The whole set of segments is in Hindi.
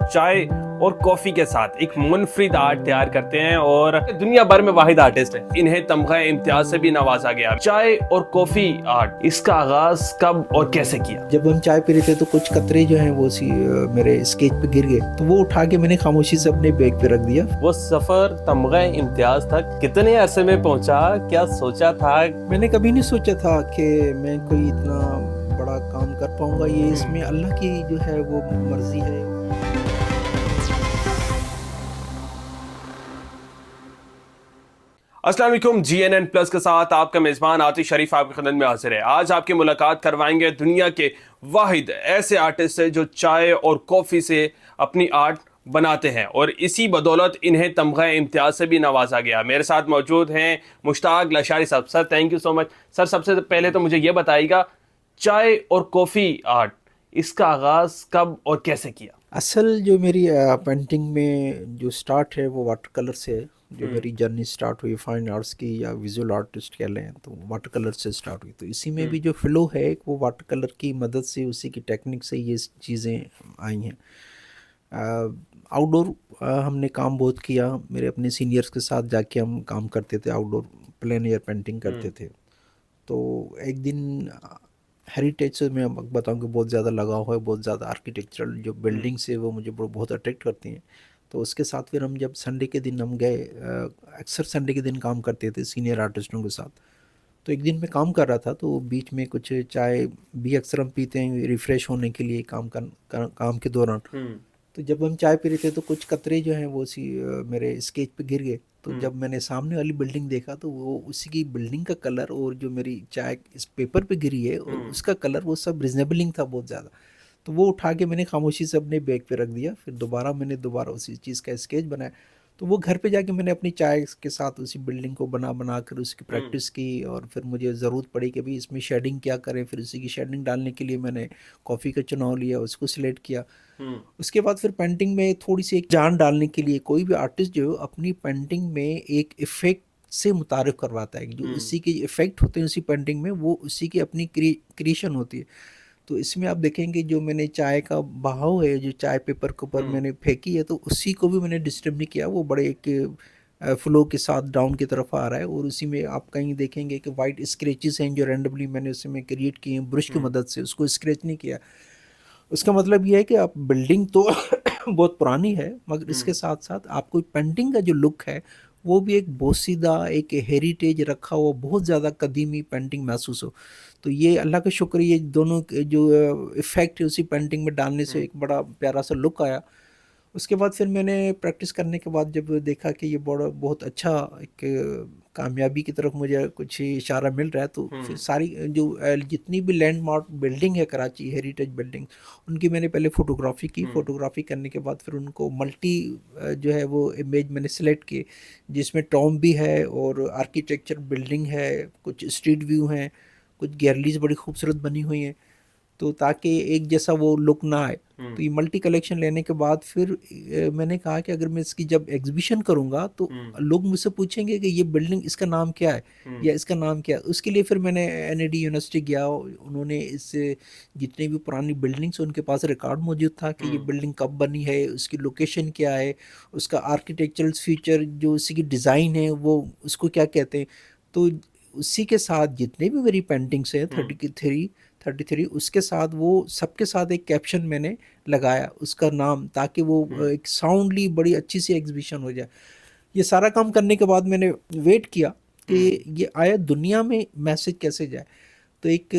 चाय और कॉफी के साथ एक मुनफरिद आर्ट तैयार करते हैं और दुनिया भर में वाहिद आर्टिस्ट है। इन्हें तमगा इम्तियाज से भी नवाजा गया। चाय और कॉफी आर्ट, इसका आगाज कब और कैसे किया? जब हम चाय पी रहे थे तो कुछ कतरे जो हैं वो मेरे स्केच पे गिर गए, तो वो उठा के मैंने खामोशी से अपने बैग पे रख दिया। वो सफर तमगा इम्तियाज तक कितने अरसे में पहुंचा? क्या सोचा था? मैंने कभी नहीं सोचा था कि मैं कोई इतना बड़ा काम कर पाऊंगा। ये इसमें अल्लाह की जो है वो मर्जी है। अस्सलाम वालेकुम। GNN प्लस के साथ आपका मेजबान आतिश शरीफ आपकी खिदमत में हाजिर है। आज आपकी मुलाकात करवाएंगे दुनिया के वाहिद ऐसे आर्टिस्ट से जो चाय और कॉफ़ी से अपनी आर्ट बनाते हैं और इसी बदौलत इन्हें तमगा इम्तियाज से भी नवाजा गया। मेरे साथ मौजूद हैं मुश्ताक लशारी साहब। Sir thank you so much. Sir सबसे पहले तो मुझे ये बताइएगा, चाय और कॉफ़ी आर्ट, इसका आगाज़ कब और कैसे किया? असल जो मेरी पेंटिंग में जो स्टार्ट है वो वाटर कलर से है। जो मेरी जर्नी स्टार्ट हुई फाइन आर्ट्स की या विजुअल आर्टिस्ट कह लें तो वाटर कलर से स्टार्ट हुई। तो इसी में भी जो फ्लो है वो वाटर कलर की मदद से, उसी की टेक्निक से ये चीज़ें आई हैं। आउटडोर हमने काम बहुत किया। मेरे अपने सीनियर्स के साथ जाके हम काम करते थे, आउटडोर प्लेन एयर पेंटिंग करते थे। तो एक दिन हेरिटेज से मैं बताऊं कि बहुत ज़्यादा लगाव है, बहुत ज़्यादा आर्किटेक्चरल जो बिल्डिंग्स है वो मुझे बहुत अट्रैक्ट करती हैं। तो उसके साथ फिर हम जब संडे के दिन हम गए, अक्सर संडे के दिन काम करते थे सीनियर आर्टिस्टों के साथ। तो एक दिन मैं काम कर रहा था तो बीच में कुछ चाय भी अक्सर हम पीते हैं रिफ़्रेश होने के लिए काम के दौरान। तो जब हम चाय पी रहे थे तो कुछ कतरे जो हैं वो मेरे स्केच पे गिर गए। तो जब मैंने सामने वाली बिल्डिंग देखा तो वो उसी की बिल्डिंग का कलर और जो मेरी चाय इस पेपर पे गिरी है उसका कलर वो सब रिजनेबलिंग था बहुत ज़्यादा। तो वो उठा के मैंने खामोशी से अपने बैग पे रख दिया। फिर मैंने दोबारा उसी चीज़ का स्केच बनाया। तो वो घर पे जाके मैंने अपनी चाय के साथ उसी बिल्डिंग को बना कर उसकी प्रैक्टिस की। और फिर मुझे ज़रूरत पड़ी कि भाई इसमें शेडिंग क्या करें। फिर उसी की शेडिंग डालने के लिए मैंने कॉफ़ी का चुनाव लिया, उसको सिलेक्ट किया। उसके बाद फिर पेंटिंग में थोड़ी सी एक जान डालने के लिए कोई भी आर्टिस्ट जो है अपनी पेंटिंग में एक इफ़ेक्ट से मुतारिफ करवाता है। जो उसी के इफ़ेक्ट होते हैं उसी पेंटिंग में, वो उसी की अपनी क्रिएशन होती है। तो इसमें आप देखेंगे जो मैंने चाय का बहाव है, जो चाय पेपर के ऊपर मैंने फेंकी है, तो उसी को भी मैंने डिस्टर्ब नहीं किया। वो बड़े एक फ्लो के साथ डाउन की तरफ आ रहा है। और उसी में आप कहीं देखेंगे कि वाइट स्क्रैचेस हैं जो रैंडमली मैंने उसमें क्रिएट किए हैं ब्रश की मदद से, उसको स्क्रैच नहीं किया। उसका मतलब ये है कि आप बिल्डिंग तो बहुत पुरानी है, मगर इसके साथ साथ आपको पेंटिंग का जो लुक है वो भी एक बोसीदा, एक हेरिटेज रखा हुआ, बहुत ज़्यादा कदीमी पेंटिंग महसूस हो। तो ये अल्लाह का शुक्र, ये दोनों जो इफ़ेक्ट है उसी पेंटिंग में डालने से एक बड़ा प्यारा सा लुक आया। उसके बाद फिर मैंने प्रैक्टिस करने के बाद जब देखा कि ये बड़ा बहुत अच्छा एक कामयाबी की तरफ मुझे कुछ इशारा मिल रहा है, तो फिर सारी जो जितनी भी लैंडमार्क बिल्डिंग है कराची हेरिटेज बिल्डिंग, उनकी मैंने पहले फ़ोटोग्राफ़ी की। फ़ोटोग्राफ़ी करने के बाद फिर उनको मल्टी जो है वो इमेज मैंने सेलेक्ट की, जिसमें टॉम भी है और आर्किटेक्चर बिल्डिंग है, कुछ स्ट्रीट व्यू हैं, कुछ गैलरीज बड़ी खूबसूरत बनी हुई हैं। तो ताकि एक जैसा वो लुक ना आए, तो ये मल्टी कलेक्शन लेने के बाद फिर मैंने कहा कि अगर मैं इसकी जब एग्जीबिशन करूँगा तो लोग मुझसे पूछेंगे कि ये बिल्डिंग इसका नाम क्या है या इसका नाम क्या है। उसके लिए फिर मैंने NAD यूनिवर्सिटी गया। उन्होंने इससे जितनी भी पुरानी बिल्डिंग्स उनके पास रिकॉर्ड मौजूद था कि ये बिल्डिंग कब बनी है, उसकी लोकेशन क्या है, उसका आर्किटेक्चरल फीचर जो उसकी डिज़ाइन है वो उसको क्या कहते हैं। तो उसी के साथ जितने भी मेरी पेंटिंग्स हैं 33 उसके साथ वो सबके साथ एक कैप्शन मैंने लगाया उसका नाम, ताकि वो एक साउंडली बड़ी अच्छी सी एग्जीबिशन हो जाए। ये सारा काम करने के बाद मैंने वेट किया कि ये आया दुनिया में मैसेज कैसे जाए। तो एक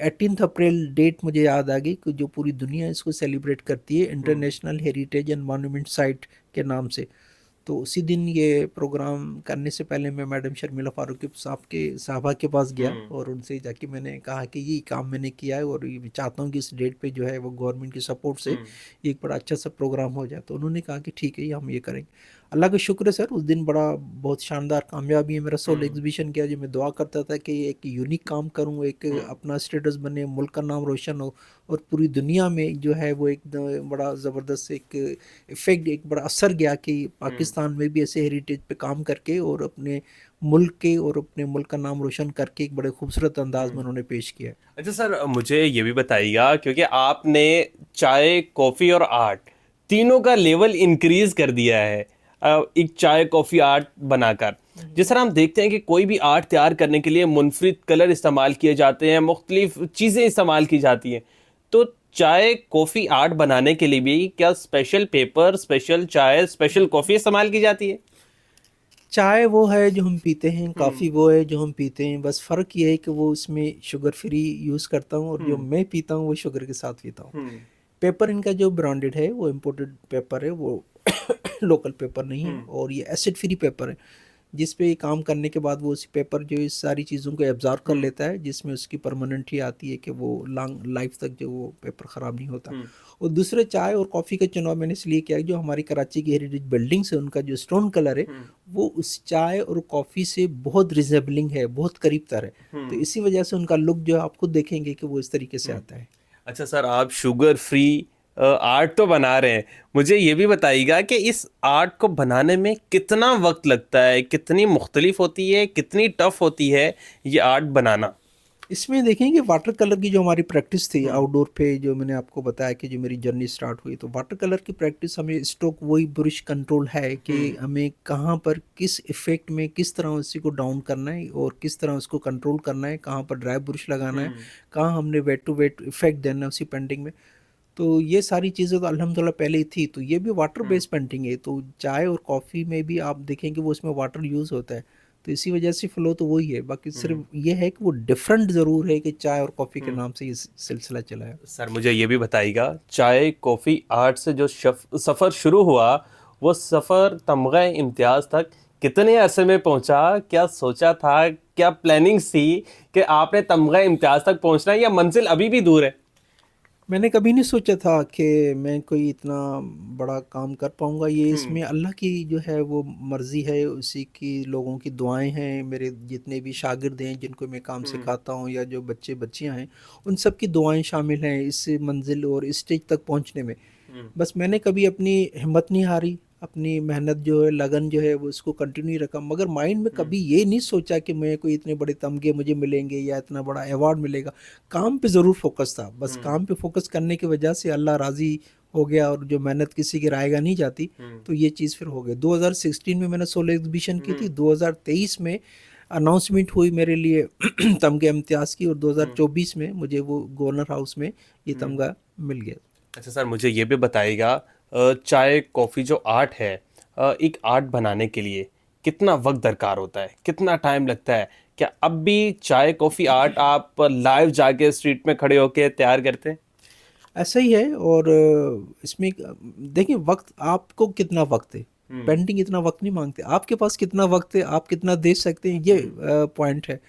18 अप्रैल डेट मुझे याद आ गई कि जो पूरी दुनिया इसको सेलिब्रेट करती है international heritage and monument site के नाम से। तो उसी दिन ये प्रोग्राम करने से पहले मैं मैडम शर्मिला फारूकी साहबा के पास गया और उनसे जाके मैंने कहा कि ये काम मैंने किया है और ये चाहता हूँ कि इस डेट पे जो है वो गवर्नमेंट की सपोर्ट से एक बड़ा अच्छा सा प्रोग्राम हो जाए। तो उन्होंने कहा कि ठीक है, ये हम ये करेंगे। अल्लाह का शुक्र है सर, उस दिन बड़ा बहुत शानदार कामयाबी है। मेरा सोल एग्जीबिशन किया, जो मैं दुआ करता था कि एक यूनिक काम करूँ, एक अपना स्टेटस बने, मुल्क का नाम रोशन हो और पूरी दुनिया में जो है वो एक बड़ा ज़बरदस्त एक इफ़ेक्ट, एक बड़ा असर गया कि पाकिस्तान में भी ऐसे हेरिटेज पे काम करके और अपने मुल्क के और अपने मुल्क का नाम रोशन करके एक बड़े खूबसूरत अंदाज में उन्होंने पेश किया है। अच्छा सर, मुझे ये भी बताइएगा, क्योंकि आपने चाय, कॉफ़ी और आर्ट तीनों का लेवल इंक्रीज कर दिया है एक चाय कॉफ़ी आर्ट बनाकर। जिस तरह हम देखते हैं कि कोई भी आर्ट तैयार करने के लिए मुनफरिद कलर इस्तेमाल किए जाते हैं, मुख्तलिफ चीज़ें इस्तेमाल की जाती हैं, तो चाय कॉफ़ी आर्ट बनाने के लिए भी क्या स्पेशल पेपर, स्पेशल चाय, स्पेशल कॉफ़ी इस्तेमाल की जाती है? चाय वो है जो हम पीते हैं, कॉफ़ी वो है जो हम पीते हैं, बस फ़र्क ये है कि वो उसमें शुगर फ्री यूज़ करता हूँ और जो मैं पीता हूँ वो शुगर के साथ पीता हूँ। पेपर इनका जो ब्रांडेड है वो इम्पोर्टेड पेपर है, वो लोकल पेपर नहीं है, और ये एसिड फ्री पेपर है, जिस पे काम करने के बाद वो उसी पेपर जो इस सारी चीज़ों को एब्जॉर्ब कर लेता है, जिसमें उसकी परमानेंट ही आती है कि वो लॉन्ग लाइफ तक जो वो पेपर ख़राब नहीं होता। और दूसरे चाय और कॉफ़ी का चुनाव मैंने इसलिए किया कि जो हमारी कराची की हेरिटेज बिल्डिंग्स है उनका जो स्टोन कलर है वो उस चाय और कॉफ़ी से बहुत रिजेबलिंग है, बहुत करीब तर है, तो इसी वजह से उनका लुक जो है आप खुद देखेंगे कि वो इस तरीके से आता है। अच्छा सर, आप शुगर फ्री आर्ट तो बना रहे हैं, मुझे ये भी बताइएगा कि इस आर्ट को बनाने में कितना वक्त लगता है, कितनी मुख्तलिफ होती है, कितनी टफ होती है ये आर्ट बनाना? इसमें देखेंगे वाटर कलर की जो हमारी प्रैक्टिस थी आउटडोर पे, जो मैंने आपको बताया कि जो मेरी जर्नी स्टार्ट हुई, तो वाटर कलर की प्रैक्टिस हमें स्ट्रोक वही ब्रश कंट्रोल है कि हमें कहाँ पर किस इफेक्ट में किस तरह उसी को डाउन करना है और किस तरह उसको कंट्रोल करना है, कहाँ पर ड्राई ब्रश लगाना है, कहाँ हमने वेट टू वेट इफेक्ट देना है उसी पेंटिंग में। तो ये सारी चीज़ें तो अल्हम्दुलिल्लाह पहले ही थी, तो ये भी वाटर बेस्ड पेंटिंग है, तो चाय और कॉफ़ी में भी आप देखेंगे वो उसमें वाटर यूज़ होता है, तो इसी वजह से फ्लो तो वही है, बाकी सिर्फ ये है कि वो डिफरेंट ज़रूर है कि चाय और कॉफ़ी के नाम से ये सिलसिला चला है। सर मुझे ये भी बताइएगा, चाय कॉफ़ी आर्ट से जो सफ़र शुरू हुआ, वो सफ़र तमगा इम्तियाज़ तक कितने अरसे में पहुंचा? क्या सोचा था, क्या प्लानिंग्स थी कि आपने तमगा इम्तियाज़ तक पहुंचना है, या मंजिल अभी भी दूर है? मैंने कभी नहीं सोचा था कि मैं कोई इतना बड़ा काम कर पाऊँगा, ये इसमें अल्लाह की जो है वो मर्ज़ी है, उसी की लोगों की दुआएं हैं, मेरे जितने भी शागिर्द हैं जिनको मैं काम सिखाता हूँ या जो बच्चे बच्चियाँ हैं, उन सब की दुआएं शामिल हैं इस मंजिल और इस स्टेज तक पहुँचने में। बस मैंने कभी अपनी हिम्मत नहीं हारी, अपनी मेहनत जो है, लगन जो है वो उसको कंटिन्यू रखा, मगर माइंड में कभी ये नहीं सोचा कि मैं कोई इतने बड़े तमगे मुझे मिलेंगे या इतना बड़ा अवार्ड मिलेगा। काम पे ज़रूर फोकस था, बस काम पे फोकस करने की वजह से अल्लाह राज़ी हो गया, और जो मेहनत किसी की रायगा नहीं जाती, तो ये चीज़ फिर हो गई। 2016 में मैंने सोलो एग्जीबिशन की थी, 2023 में अनाउंसमेंट हुई मेरे लिए तमगे इम्तियाज़ की, और 2024 में मुझे वो गवर्नर हाउस में ये तमगा मिल गया। अच्छा सर, मुझे ये भी बताइएगा, चाय कॉफ़ी जो आर्ट है, एक आर्ट बनाने के लिए कितना वक्त दरकार होता है, कितना टाइम लगता है? क्या अब भी चाय कॉफ़ी आर्ट आप लाइव जाके स्ट्रीट में खड़े होके तैयार करते हैं? ऐसा ही है, और इसमें देखिए वक्त आपको कितना वक्त है, पेंटिंग इतना वक्त नहीं मांगते, आपके पास कितना वक्त है, आप कितना दे सकते हैं, ये पॉइंट है।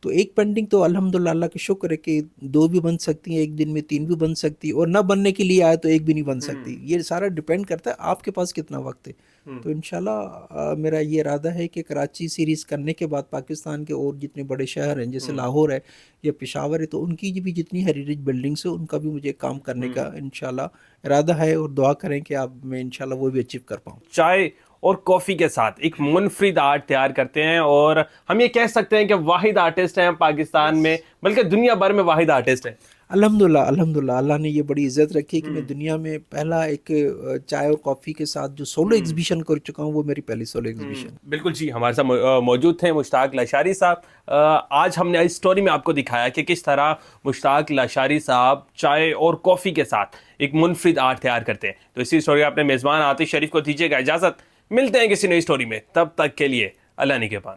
तो एक पेंटिंग तो अल्हम्दुलिल्लाह अल्लाह का शुक्र है कि 2 भी बन सकती हैं एक दिन में, 3 भी बन सकती है, और ना बनने के लिए आए तो एक भी नहीं बन सकती। ये सारा डिपेंड करता है आपके पास कितना वक्त है। तो इंशाल्लाह मेरा ये इरादा है कि कराची सीरीज़ करने के बाद पाकिस्तान के और जितने बड़े शहर हैं, जैसे लाहौर है या पेशावर है, तो उनकी भी जितनी हेरिटेज बिल्डिंग्स है उनका भी मुझे काम करने का इंशाल्लाह इरादा है, और दुआ करें कि आप मैं इंशाल्लाह वो भी अचीव कर पाऊँ। चाय और कॉफ़ी के साथ एक मुनफरिद आर्ट तैयार करते हैं, और हम ये कह सकते हैं कि वाहिद आर्टिस्ट हैं पाकिस्तान में, बल्कि दुनिया भर में वाहिद आर्टिस्ट हैं। अल्हम्दुलिल्लाह अल्हम्दुलिल्लाह, अल्लाह ने ये बड़ी इज़्ज़त रखी है कि मैं दुनिया में पहला एक चाय और कॉफ़ी के साथ जो सोलो एग्जीबिशन कर चुका हूँ, वो मेरी पहली सोलो एग्जीबिशन। बिल्कुल जी, हमारे साथ मौजूद थे मुश्ताक लाशारी साहब। आज हमने इस स्टोरी में आपको दिखाया कि किस तरह मुश्ताक लाशारी साहब चाय और कॉफ़ी के साथ एक मुनफरिद आर्ट तैयार करते हैं। तो इसी स्टोरी अपने मेज़बान आतिश शरीफ को दीजिएगा इजाज़त, मिलते हैं किसी नई स्टोरी में, तब तक के लिए अल्लाह निगहबान।